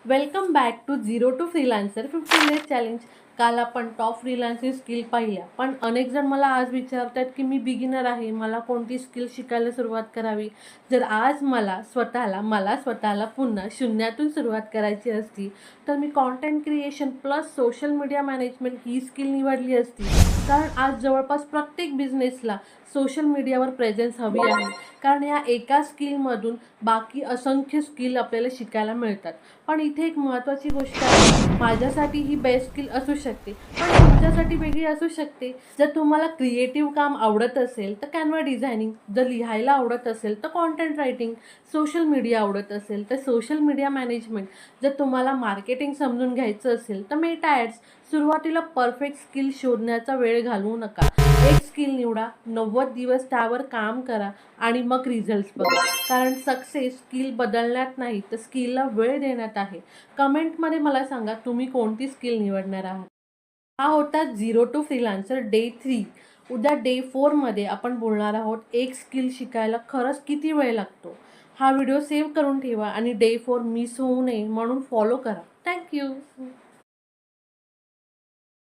Welcome back to zero to freelancer 15 days challenge. काल आपण top freelancing skill पाहिल्या, पण अनेक जण मला आज विचारतात की मी बिगिनर आहे, मला कोणती स्किल शिकायला सुरुवात करावी. जर आज मला स्वतःला पुन्हा शून्यातून सुरुवात करायची असती तर मी content creation plus social media management ही स्किल निवडली असती. कारण आज जवळपास प्रत्येक बिझनेसला सोशल मीडियावर प्रेझेन्स हवी आहे. कारण या एका स्किलमधून बाकी असंख्य स्किल आपल्याला शिकायला मिळतात. पण इथे एक महत्त्वाची गोष्ट आहे, माझ्यासाठी ही बेस्ट स्किल असू शकते, पण तुमच्यासाठी वेगळी असू शकते. जर तुम्हाला क्रिएटिव्ह काम आवडत असेल तर कॅनव्हा डिझायनिंग, जर लिहायला आवडत असेल तर कॉन्टेंट रायटिंग, सोशल मीडिया आवडत असेल तर सोशल मीडिया मॅनेजमेंट, जर तुम्हाला मार्केटिंग समजून घ्यायचं असेल तर मेटा ॲड्स. सुरुवातीला परफेक्ट स्किल शोधण्याचा वेळ घालवू नका. एक स्किल निवडा, 90 दिवस त्यावर काम करा आणि मग रिझल्ट्स बघा. कारण सक्सेस स्किल बदलण्यात नाही तर स्किलला वेळ देण्यात आहे. कमेंटमध्ये मला सांगा तुम्ही कोणती स्किल निवडणार आहात. हा होता झिरो टू फ्रीलान्सर डे 3. उद्या डे 4मध्ये आपण बोलणार आहोत एक स्किल शिकायला खरंच किती वेळ लागतो. हा व्हिडिओ सेव्ह करून ठेवा आणि डे 4 मिस होऊ नये म्हणून फॉलो करा. थँक्यू.